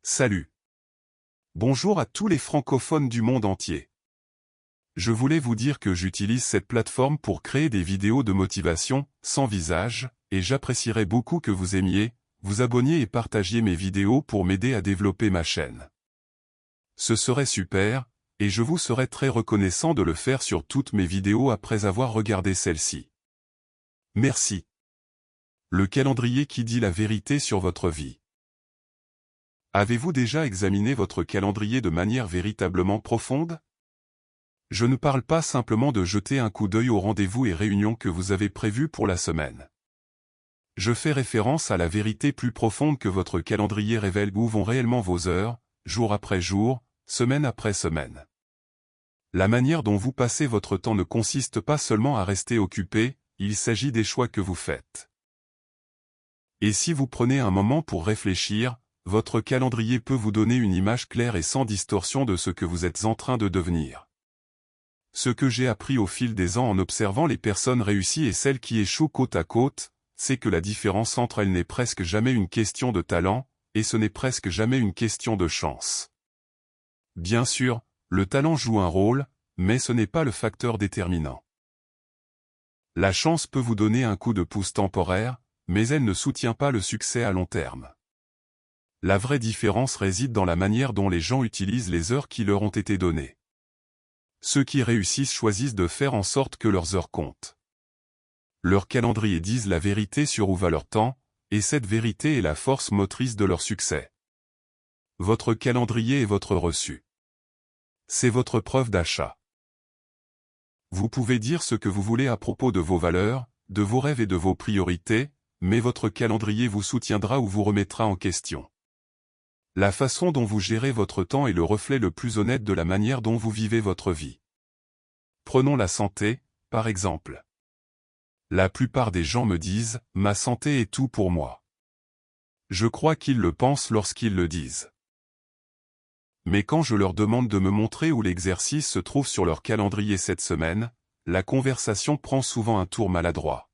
Salut. Bonjour à tous les francophones du monde entier. Je voulais vous dire que j'utilise cette plateforme pour créer des vidéos de motivation, sans visage, et j'apprécierais beaucoup que vous aimiez, vous abonniez et partagiez mes vidéos pour m'aider à développer ma chaîne. Ce serait super, et je vous serais très reconnaissant de le faire sur toutes mes vidéos après avoir regardé celle-ci. Merci. Le calendrier qui dit la vérité sur votre vie. Avez-vous déjà examiné votre calendrier de manière véritablement profonde? Je ne parle pas simplement de jeter un coup d'œil aux rendez-vous et réunions que vous avez prévus pour la semaine. Je fais référence à la vérité plus profonde que votre calendrier révèle où vont réellement vos heures, jour après jour, semaine après semaine. La manière dont vous passez votre temps ne consiste pas seulement à rester occupé, il s'agit des choix que vous faites. Et si vous prenez un moment pour réfléchir, votre calendrier peut vous donner une image claire et sans distorsion de ce que vous êtes en train de devenir. Ce que j'ai appris au fil des ans en observant les personnes réussies et celles qui échouent côte à côte, c'est que la différence entre elles n'est presque jamais une question de talent, et ce n'est presque jamais une question de chance. Bien sûr, le talent joue un rôle, mais ce n'est pas le facteur déterminant. La chance peut vous donner un coup de pouce temporaire, mais elle ne soutient pas le succès à long terme. La vraie différence réside dans la manière dont les gens utilisent les heures qui leur ont été données. Ceux qui réussissent choisissent de faire en sorte que leurs heures comptent. Leurs calendriers disent la vérité sur où va leur temps, et cette vérité est la force motrice de leur succès. Votre calendrier est votre reçu. C'est votre preuve d'achat. Vous pouvez dire ce que vous voulez à propos de vos valeurs, de vos rêves et de vos priorités, mais votre calendrier vous soutiendra ou vous remettra en question. La façon dont vous gérez votre temps est le reflet le plus honnête de la manière dont vous vivez votre vie. Prenons la santé, par exemple. La plupart des gens me disent « ma santé est tout pour moi ». Je crois qu'ils le pensent lorsqu'ils le disent. Mais quand je leur demande de me montrer où l'exercice se trouve sur leur calendrier cette semaine, la conversation prend souvent un tour maladroit.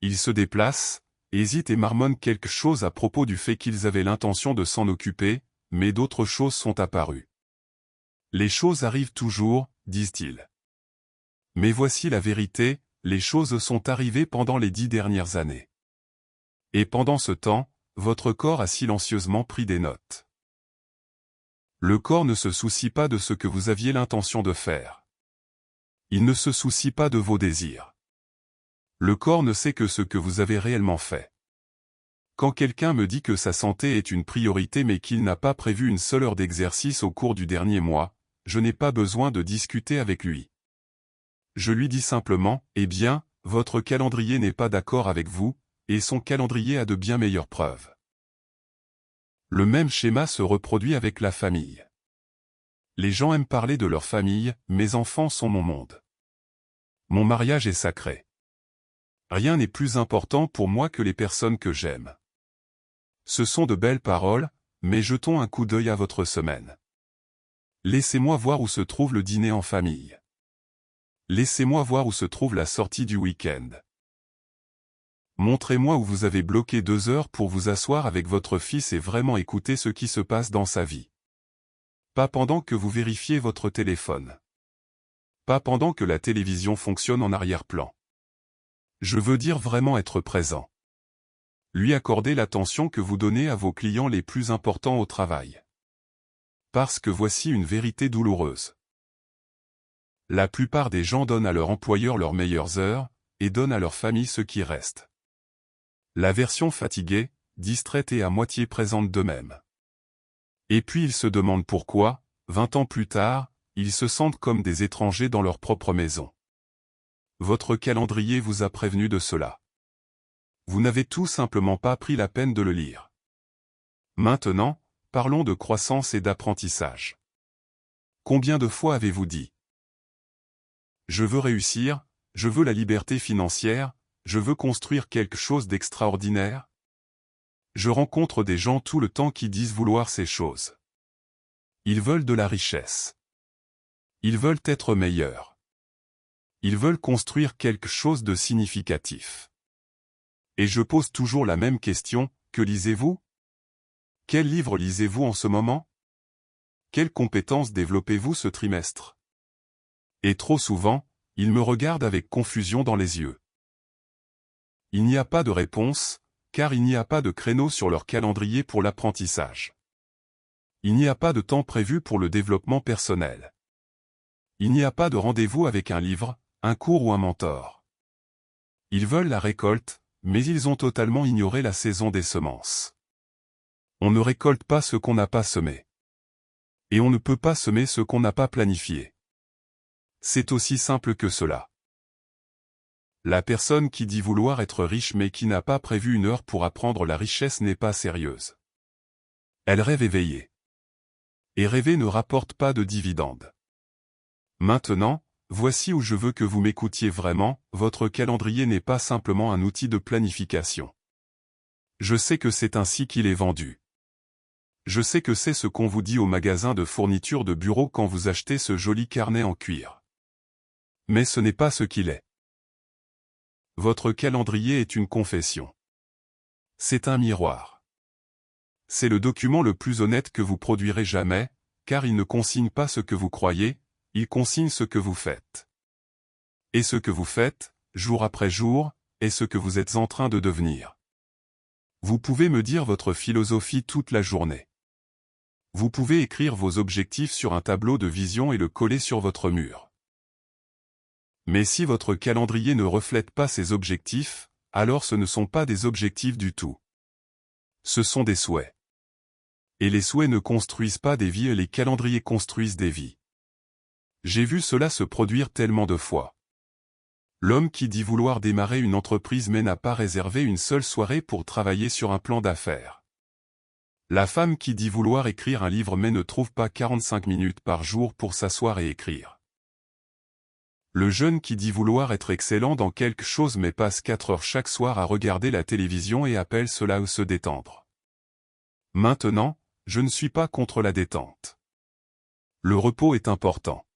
Ils se déplacent, hésitent et marmonnent quelque chose à propos du fait qu'ils avaient l'intention de s'en occuper, mais d'autres choses sont apparues. Les choses arrivent toujours, disent-ils. Mais voici la vérité, les choses sont arrivées pendant les 10 dernières années. Et pendant ce temps, votre corps a silencieusement pris des notes. Le corps ne se soucie pas de ce que vous aviez l'intention de faire. Il ne se soucie pas de vos désirs. Le corps ne sait que ce que vous avez réellement fait. Quand quelqu'un me dit que sa santé est une priorité mais qu'il n'a pas prévu une seule heure d'exercice au cours du dernier mois, je n'ai pas besoin de discuter avec lui. Je lui dis simplement, eh bien, votre calendrier n'est pas d'accord avec vous, et son calendrier a de bien meilleures preuves. Le même schéma se reproduit avec la famille. Les gens aiment parler de leur famille, mes enfants sont mon monde. Mon mariage est sacré. Rien n'est plus important pour moi que les personnes que j'aime. Ce sont de belles paroles, mais jetons un coup d'œil à votre semaine. Laissez-moi voir où se trouve le dîner en famille. Laissez-moi voir où se trouve la sortie du week-end. Montrez-moi où vous avez bloqué 2 heures pour vous asseoir avec votre fils et vraiment écouter ce qui se passe dans sa vie. Pas pendant que vous vérifiez votre téléphone. Pas pendant que la télévision fonctionne en arrière-plan. Je veux dire vraiment être présent. Lui accorder l'attention que vous donnez à vos clients les plus importants au travail. Parce que voici une vérité douloureuse. La plupart des gens donnent à leur employeur leurs meilleures heures, et donnent à leur famille ce qui reste. La version fatiguée, distraite et à moitié présente d'eux-mêmes. Et puis ils se demandent pourquoi, 20 ans plus tard, ils se sentent comme des étrangers dans leur propre maison. Votre calendrier vous a prévenu de cela. Vous n'avez tout simplement pas pris la peine de le lire. Maintenant, parlons de croissance et d'apprentissage. Combien de fois avez-vous dit « Je veux réussir, je veux la liberté financière, je veux construire quelque chose d'extraordinaire » Je rencontre des gens tout le temps qui disent vouloir ces choses. Ils veulent de la richesse. Ils veulent être meilleurs. Ils veulent construire quelque chose de significatif. Et je pose toujours la même question, que lisez-vous? Quel livre lisez-vous en ce moment? Quelles compétences développez-vous ce trimestre? Et trop souvent, ils me regardent avec confusion dans les yeux. Il n'y a pas de réponse, car il n'y a pas de créneau sur leur calendrier pour l'apprentissage. Il n'y a pas de temps prévu pour le développement personnel. Il n'y a pas de rendez-vous avec un livre, un cours ou un mentor. Ils veulent la récolte, mais ils ont totalement ignoré la saison des semences. On ne récolte pas ce qu'on n'a pas semé. Et on ne peut pas semer ce qu'on n'a pas planifié. C'est aussi simple que cela. La personne qui dit vouloir être riche mais qui n'a pas prévu une heure pour apprendre la richesse n'est pas sérieuse. Elle rêve éveillée. Et rêver ne rapporte pas de dividendes. Maintenant, voici où je veux que vous m'écoutiez vraiment, votre calendrier n'est pas simplement un outil de planification. Je sais que c'est ainsi qu'il est vendu. Je sais que c'est ce qu'on vous dit au magasin de fournitures de bureau quand vous achetez ce joli carnet en cuir. Mais ce n'est pas ce qu'il est. Votre calendrier est une confession. C'est un miroir. C'est le document le plus honnête que vous produirez jamais, car il ne consigne pas ce que vous croyez, il consigne ce que vous faites. Et ce que vous faites, jour après jour, est ce que vous êtes en train de devenir. Vous pouvez me dire votre philosophie toute la journée. Vous pouvez écrire vos objectifs sur un tableau de vision et le coller sur votre mur. Mais si votre calendrier ne reflète pas ces objectifs, alors ce ne sont pas des objectifs du tout. Ce sont des souhaits. Et les souhaits ne construisent pas des vies et les calendriers construisent des vies. J'ai vu cela se produire tellement de fois. L'homme qui dit vouloir démarrer une entreprise mais n'a pas réservé une seule soirée pour travailler sur un plan d'affaires. La femme qui dit vouloir écrire un livre mais ne trouve pas 45 minutes par jour pour s'asseoir et écrire. Le jeune qui dit vouloir être excellent dans quelque chose mais passe 4 heures chaque soir à regarder la télévision et appelle cela se détendre. Maintenant, je ne suis pas contre la détente. Le repos est important.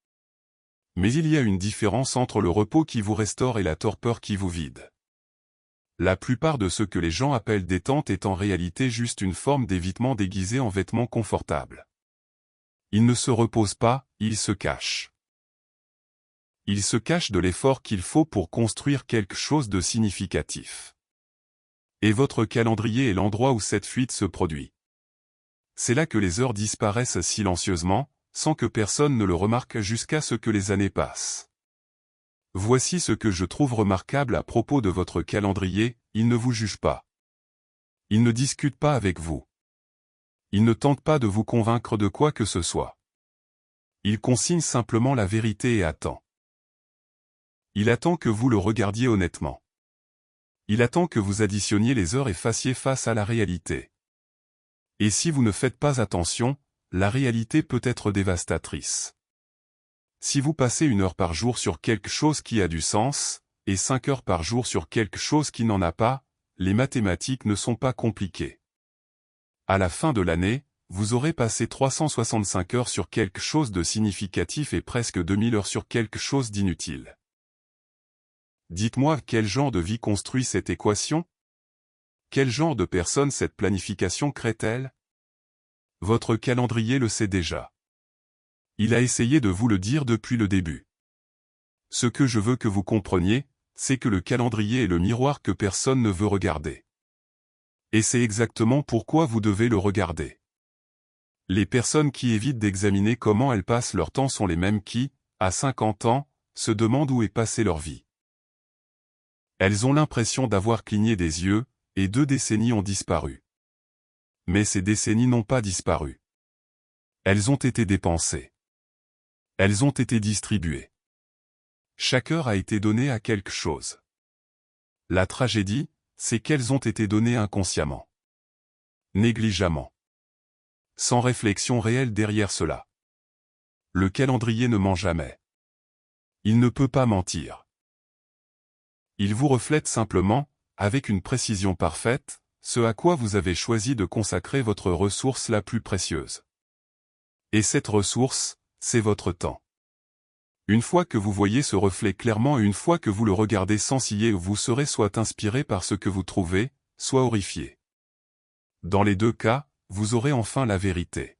Mais il y a une différence entre le repos qui vous restaure et la torpeur qui vous vide. La plupart de ce que les gens appellent détente est en réalité juste une forme d'évitement déguisé en vêtements confortables. Ils ne se reposent pas, ils se cachent. Ils se cachent de l'effort qu'il faut pour construire quelque chose de significatif. Et votre calendrier est l'endroit où cette fuite se produit. C'est là que les heures disparaissent silencieusement, sans que personne ne le remarque jusqu'à ce que les années passent. Voici ce que je trouve remarquable à propos de votre calendrier, il ne vous juge pas. Il ne discute pas avec vous. Il ne tente pas de vous convaincre de quoi que ce soit. Il consigne simplement la vérité et attend. Il attend que vous le regardiez honnêtement. Il attend que vous additionniez les heures et fassiez face à la réalité. Et si vous ne faites pas attention, la réalité peut être dévastatrice. Si vous passez 1 heure par jour sur quelque chose qui a du sens, et 5 heures par jour sur quelque chose qui n'en a pas, les mathématiques ne sont pas compliquées. À la fin de l'année, vous aurez passé 365 heures sur quelque chose de significatif et presque 2000 heures sur quelque chose d'inutile. Dites-moi quel genre de vie construit cette équation? Quel genre de personne cette planification crée-t-elle? Votre calendrier le sait déjà. Il a essayé de vous le dire depuis le début. Ce que je veux que vous compreniez, c'est que le calendrier est le miroir que personne ne veut regarder. Et c'est exactement pourquoi vous devez le regarder. Les personnes qui évitent d'examiner comment elles passent leur temps sont les mêmes qui, à 50 ans, se demandent où est passée leur vie. Elles ont l'impression d'avoir cligné des yeux, et 2 décennies ont disparu. Mais ces décennies n'ont pas disparu. Elles ont été dépensées. Elles ont été distribuées. Chaque heure a été donnée à quelque chose. La tragédie, c'est qu'elles ont été données inconsciemment. Négligemment. Sans réflexion réelle derrière cela. Le calendrier ne ment jamais. Il ne peut pas mentir. Il vous reflète simplement, avec une précision parfaite, ce à quoi vous avez choisi de consacrer votre ressource la plus précieuse. Et cette ressource, c'est votre temps. Une fois que vous voyez ce reflet clairement et une fois que vous le regardez sans ciller, vous serez soit inspiré par ce que vous trouvez, soit horrifié. Dans les 2 cas, vous aurez enfin la vérité.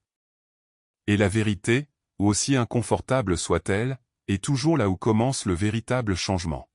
Et la vérité, aussi inconfortable soit-elle, est toujours là où commence le véritable changement.